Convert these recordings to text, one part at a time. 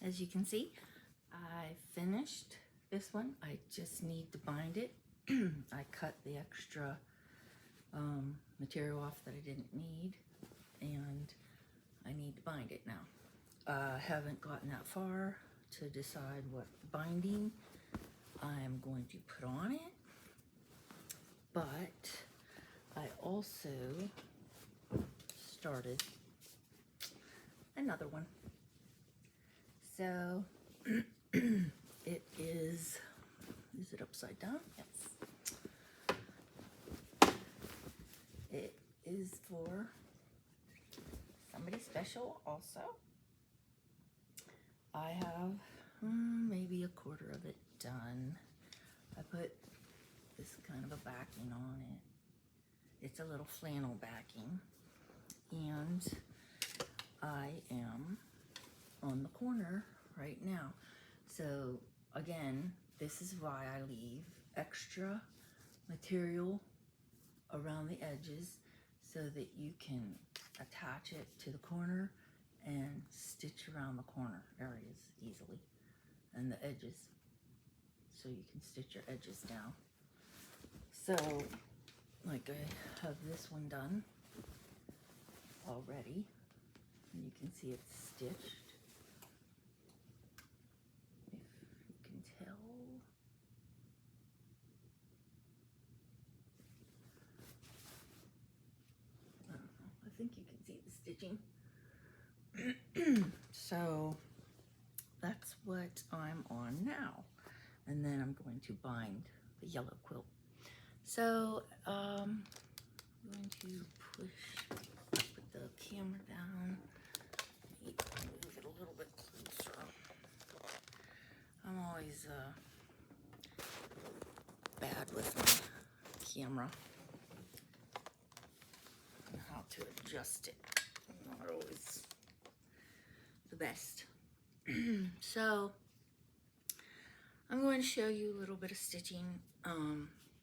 As you can see, I finished this one. I just need to bind it. I cut the extra material off that I didn't need, and I need to bind it now. I haven't gotten that far to decide what binding I'm going to put on it, but I also started another one. So it is it upside down? Yes. It is for somebody special also. I have maybe a quarter of it done. I put this kind of a backing on it. It's a little flannel backing, and I am on the corner right now. So again, this is why I leave extra material around the edges so that you can attach it to the corner and stitch around the corner areas easily, and the edges, so you can stitch your edges down. So like I have this one done already, and you can see it's stitched, if you can tell. I don't know, I think you can see the stitching. So that's what I'm on now, and then I'm going to bind the yellow quilt. So I'm going to put the camera down, move it a little bit closer. I'm always bad with my camera and how to adjust it. I'm not always the best. So I'm going to show you a little bit of stitching.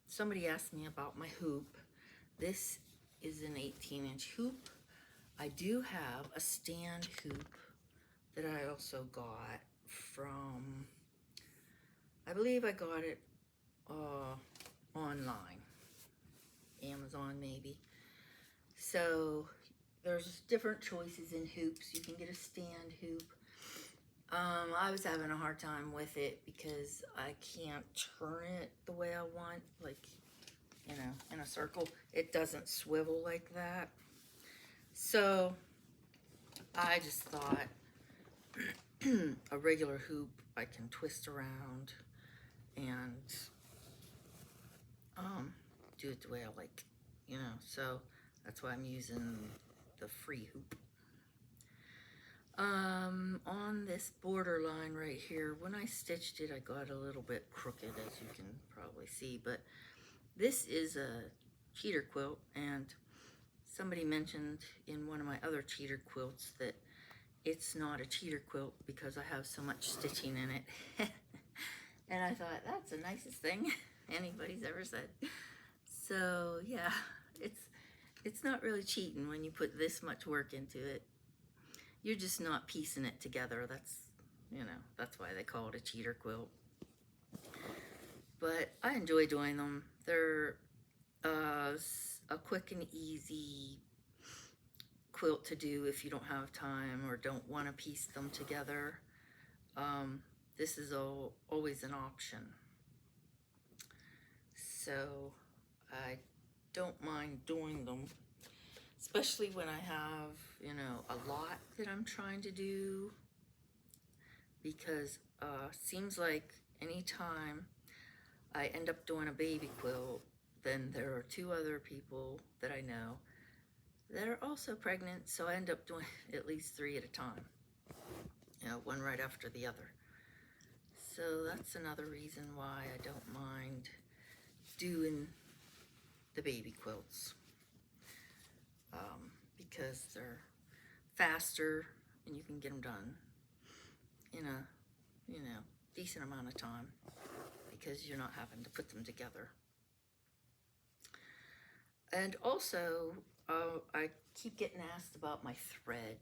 Somebody asked me about my hoop. This is an 18-inch hoop. I do have a stand hoop that I also got from, I believe I got it online, Amazon maybe. So there's different choices in hoops. You can get a stand hoop. I was having a hard time with it because I can't turn it the way I want, like, you know, in a circle. It doesn't swivel like that. So I just thought a regular hoop I can twist around and do it the way I like, you know. So that's why I'm using the free hoop. On this border line right here, when I stitched it, I got a little bit crooked, as you can probably see, but this is a cheater quilt, and somebody mentioned in one of my other cheater quilts that it's not a cheater quilt because I have so much stitching in it. And I thought, that's the nicest thing anybody's ever said. So yeah, it's not really cheating when you put this much work into it. You're just not piecing it together. That's, you know, that's why they call it a cheater quilt. But I enjoy doing them. They're a quick and easy quilt to do if you don't have time or don't want to piece them together. This is always an option. So I don't mind doing them, especially when I have, you know, a lot that I'm trying to do, because seems like anytime I end up doing a baby quilt, then there are 2 other people that I know that are also pregnant, so I end up doing at least 3 at a time, you know, one right after the other. So that's another reason why I don't mind doing the baby quilts, because they're faster and you can get them done in a, you know, decent amount of time because you're not having to put them together. And also, I keep getting asked about my thread.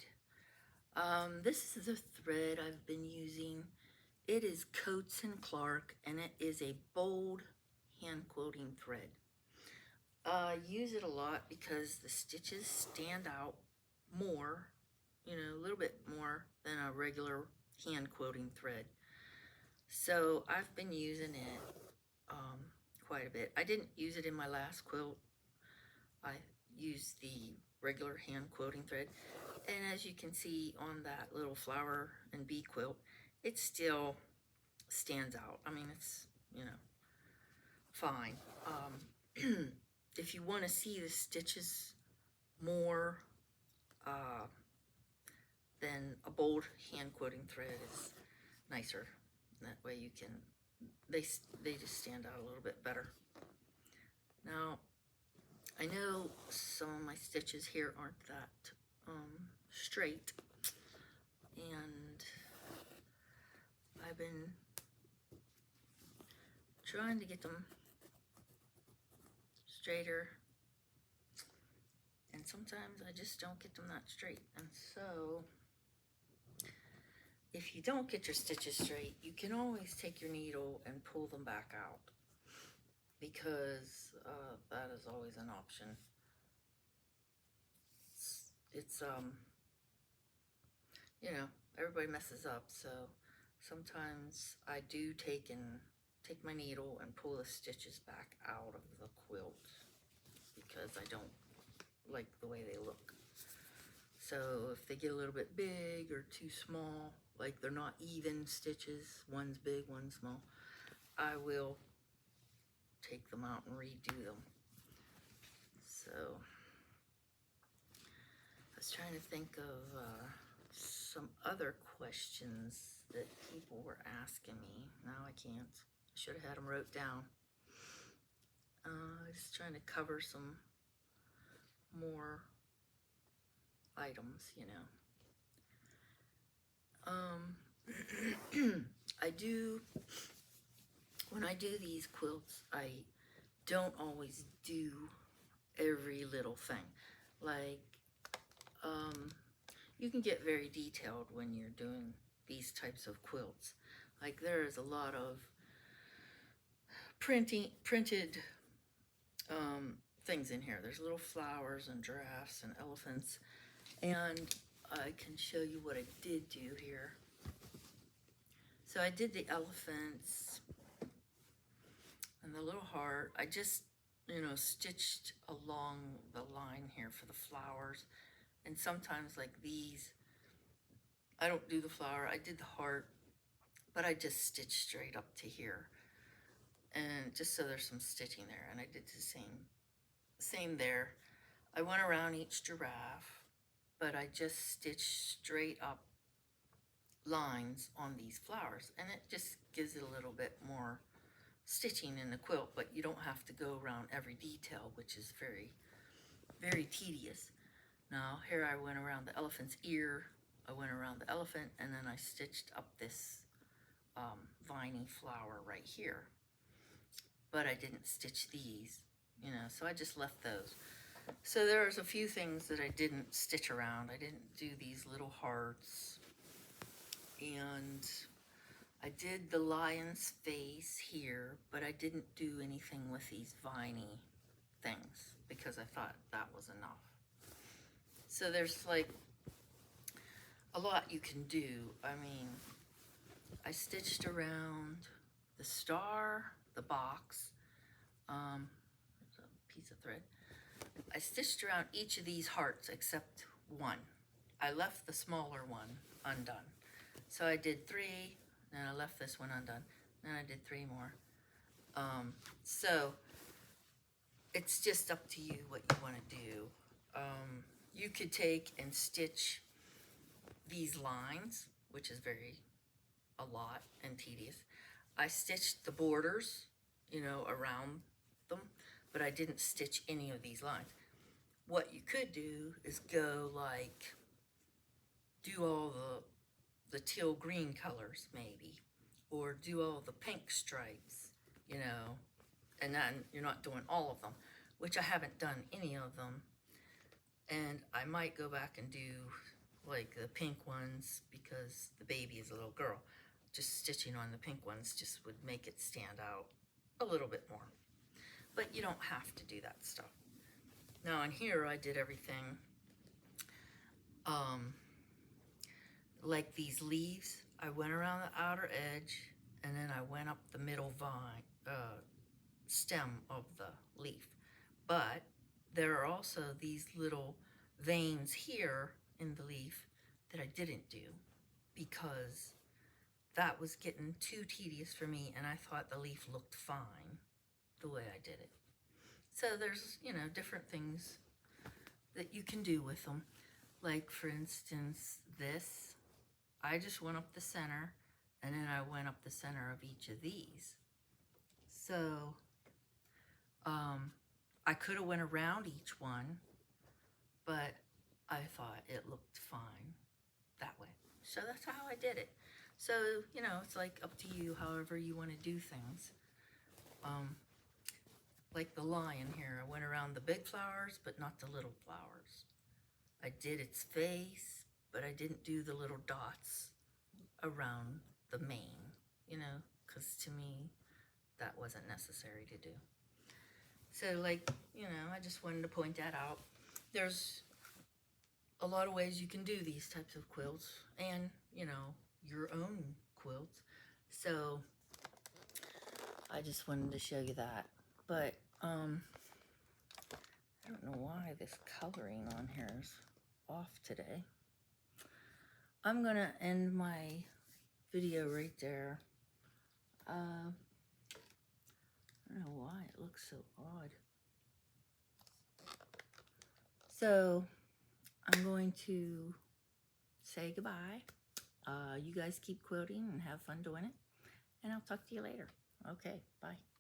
This is a thread I've been using. It is Coates and Clark, and it is a bold hand quilting thread. I use it a lot because the stitches stand out more, a little bit more than a regular hand quilting thread. So I've been using it quite a bit. I didn't use it in my last quilt. I used the regular hand quilting thread. And as you can see on that little flower and bee quilt, it still stands out. I mean, it's, fine. If you want to see the stitches more, then a bold hand quilting thread is nicer. That way you can, they just stand out a little bit better. Now, I know some of my stitches here aren't that straight, and I've been trying to get them straighter, and sometimes I just don't get them that straight. And so if you don't get your stitches straight, you can always take your needle and pull them back out, because that is always an option. It's everybody messes up, so sometimes I do take my needle and pull the stitches back out of the quilt because I don't like the way they look. So if they get a little bit big or too small, like they're not even stitches, one's big, one's small, I will take them out and redo them. So I was trying to think of some other questions that people were asking me. Now I can't. I should have had them wrote down. Just trying to cover some more items, when I do these quilts, I don't always do every little thing. Like, you can get very detailed when you're doing these types of quilts. Like, there is a lot of printed things in here. There's little flowers and giraffes and elephants, and I can show you what I did do here. So I did the elephants and the little heart. I just, stitched along the line here for the flowers. And sometimes like these, I don't do the flower. I did the heart, but I just stitched straight up to here. And just so there's some stitching there. And I did the same there. I went around each giraffe, but I just stitched straight up lines on these flowers, and it just gives it a little bit more stitching in the quilt, but you don't have to go around every detail, which is very, very tedious. Now here I went around the elephant's ear, I went around the elephant, and then I stitched up this viney flower right here, but I didn't stitch these, so I just left those. So there's a few things that I didn't stitch around. I didn't do these little hearts, and I did the lion's face here, but I didn't do anything with these viney things because I thought that was enough. So there's like a lot you can do. I mean, I stitched around the star, the box, there's a piece of thread. I stitched around each of these hearts except one. I left the smaller one undone. So I did 3, then I left this one undone, then I did 3 more. So it's just up to you what you want to do. You could take and stitch these lines, which is a lot and tedious. I stitched the borders, around them, but I didn't stitch any of these lines. What you could do is go like, do all the teal green colors maybe, or do all the pink stripes, and then you're not doing all of them, which I haven't done any of them. And I might go back and do like the pink ones because the baby is a little girl. Just stitching on the pink ones just would make it stand out a little bit more. But you don't have to do that stuff. Now on here I did everything like these leaves. I went around the outer edge and then I went up the middle stem of the leaf. But there are also these little veins here in the leaf that I didn't do because that was getting too tedious for me, and I thought the leaf looked fine the way I did it. So there's, you know, different things that you can do with them. Like, for instance, this, I just went up the center, and then I went up the center of each of these. So, I could have went around each one, but I thought it looked fine that way. So that's how I did it. So, you know, it's like up to you, however you want to do things. Like the lion here, I went around the big flowers, but not the little flowers. I did its face, but I didn't do the little dots around the mane, you know, because to me, that wasn't necessary to do. So, like, you know, I just wanted to point that out. There's a lot of ways you can do these types of quilts and, you know, your own quilts. So, I just wanted to show you that. But, I don't know why this coloring on here is off today. I'm going to end my video right there. I don't know why it looks so odd. So, I'm going to say goodbye. You guys keep quilting and have fun doing it. And I'll talk to you later. Okay, bye.